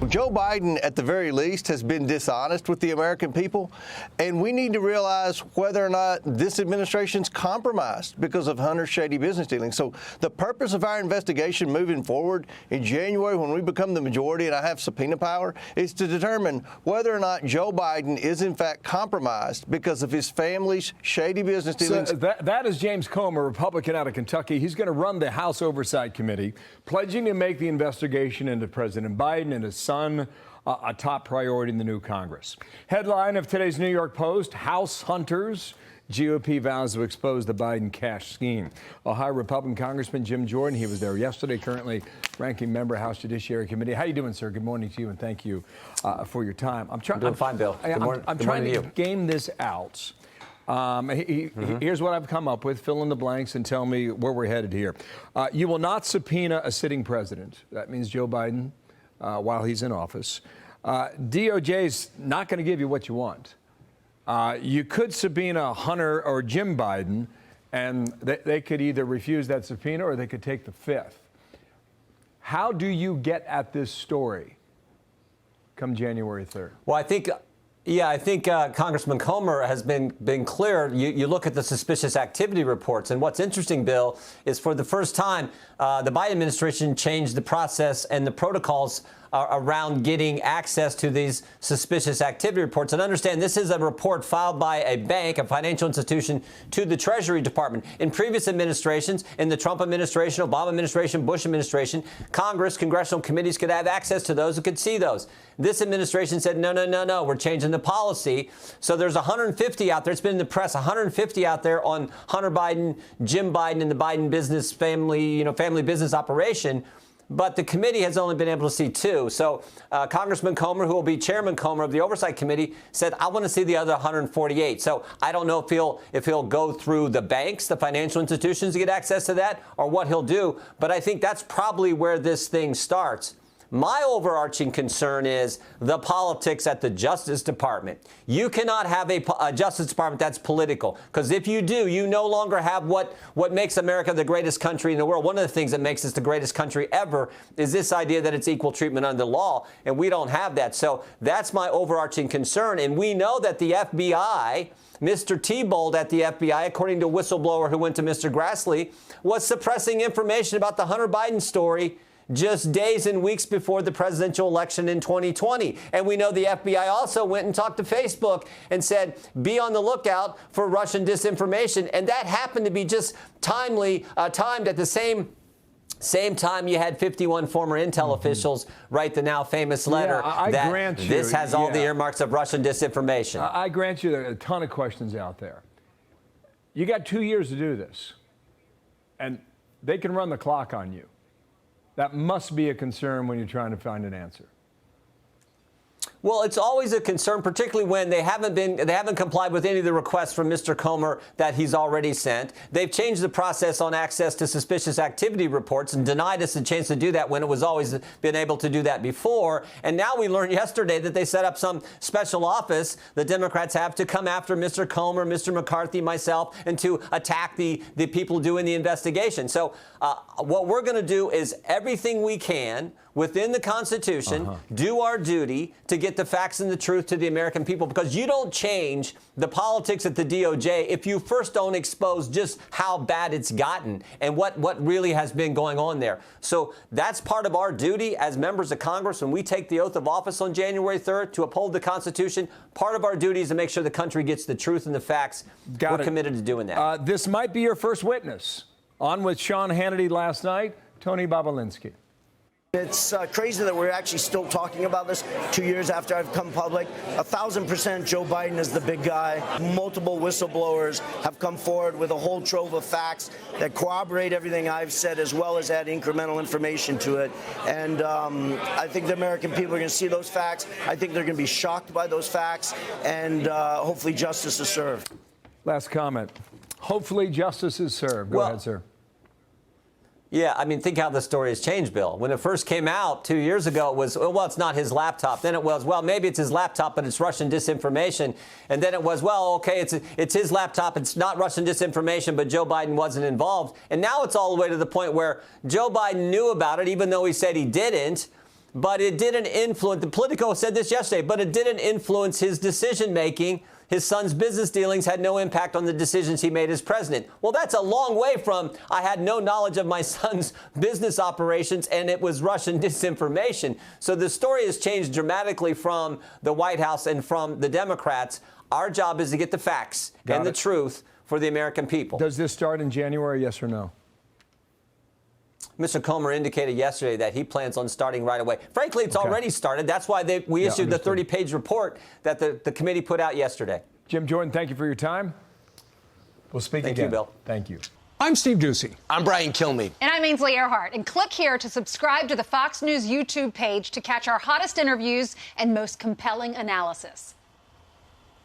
Joe Biden, at the very least, has been dishonest with the American people, and we need to realize whether or not this administration's compromised because of Hunter's shady business dealings. So the purpose of our investigation moving forward in January, when we become the majority and I have subpoena power, is to determine whether or not Joe Biden is in fact compromised because of his family's shady business dealings. So that is James Comer, Republican out of Kentucky. He's going to run the House Oversight Committee, pledging to make the investigation into President Biden and his son a top priority in the new Congress. Headline of today's New York Post: House Hunters. GOP vows to expose the Biden cash scheme. Ohio Republican Congressman Jim Jordan, he was there yesterday, currently ranking member House Judiciary Committee. How you doing, sir? Good morning to you, and thank you for your time. I'm doing fine, Bill. I'm trying to game this out. Here's what I've come up with. Fill in the blanks and tell me where we're headed here. You will not subpoena a sitting president. That means Joe Biden while he's in office. DOJ's not going to give you what you want. You could subpoena Hunter or Jim Biden, and they could either refuse that subpoena or they could take the fifth. How do you get at this story come January 3rd? Well, I think Congressman Comer has been clear. You look at the suspicious activity reports, and what's interesting, Bill, is for the first time, the Biden administration changed the process and the protocols around getting access to these suspicious activity reports. And understand, this is a report filed by a bank, a financial institution, to the Treasury Department. In previous administrations, in the Trump administration, Obama administration, Bush administration, Congress, congressional committees could have access to those who could see those. This administration said, no, we're changing the policy. So there's 150 out there. It's been in the press, 150 out there on Hunter Biden, Jim Biden, and the Biden business family business operation. But the committee has only been able to see 2. So Congressman Comer, who will be Chairman Comer of the Oversight Committee, said, I want to see the other 148. So I don't know if he'll go through the banks, the financial institutions, to get access to that, or what he'll do. But I think that's probably where this thing starts. My overarching concern is the politics at the Justice Department. You cannot have a Justice Department that's political, because if you do, you no longer have what makes America the greatest country in the world. One of the things that makes us the greatest country ever is this idea that it's equal treatment under law, and we don't have that. So that's my overarching concern. And we know that the FBI, Mr. Thibault at the FBI, according to a whistleblower who went to Mr. Grassley, was suppressing information about the Hunter Biden story just days and weeks before the presidential election in 2020. And we know the FBI also went and talked to Facebook and said, be on the lookout for Russian disinformation. And that happened to be just timed at the same time you had 51 former Intel officials write the now famous letter that this has all the earmarks of Russian disinformation. I grant you there are a ton of questions out there. You got 2 years to do this, and they can run the clock on you. That must be a concern when you're trying to find an answer. Well, it's always a concern, particularly when they haven't complied with any of the requests from Mr. Comer that he's already sent. They've changed the process on access to suspicious activity reports and denied us a chance to do that when it was always been able to do that before. And now we learned yesterday that they set up some special office the Democrats have to come after Mr. Comer, Mr. McCarthy, myself, and to attack the people doing the investigation. So what we're going to do is everything we can within the Constitution, do our duty to get the facts and the truth to the American people, because you don't change the politics at the DOJ if you first don't expose just how bad it's gotten and what really has been going on there. So that's part of our duty as members of Congress when we take the oath of office on January 3rd to uphold the Constitution. Part of our duty is to make sure the country gets the truth and the facts. We're committed to doing that. This might be your first witness. On with Sean Hannity last night, Tony Bobulinski. It's crazy that we're actually still talking about this 2 years after I've come public. 1,000% Joe Biden is the big guy. Multiple whistleblowers have come forward with a whole trove of facts that corroborate everything I've said, as well as add incremental information to it. And I think the American people are going to see those facts. I think they're going to be shocked by those facts, and hopefully justice is served. Last comment. Hopefully justice is served. Go ahead, sir. Yeah, I mean, think how the story has changed, Bill. When it first came out 2 years ago, it was, well, it's not his laptop. Then it was, well, maybe it's his laptop, but it's Russian disinformation. And then it was, well, okay, it's his laptop. It's not Russian disinformation, but Joe Biden wasn't involved. And now it's all the way to the point where Joe Biden knew about it, even though he said he didn't. but it didn't influence, the Politico said this yesterday, but it didn't influence his decision making. His son's business dealings had no impact on the decisions he made as president. Well, that's a long way from I had no knowledge of my son's business operations and it was Russian disinformation. So the story has changed dramatically from the White House and from the Democrats. Our job is to get the facts and the truth for the American people. Does this start in January, yes or no? Mr. Comer indicated yesterday that he plans on starting right away. Frankly, it's already started. That's why we issued the 30-page report that the committee put out yesterday. Jim Jordan, thank you for your time. We'll speak again. Thank you, Bill. Thank you. I'm Steve Doocy. I'm Brian Kilmeade. And I'm Ainsley Earhart. And click here to subscribe to the Fox News YouTube page to catch our hottest interviews and most compelling analysis.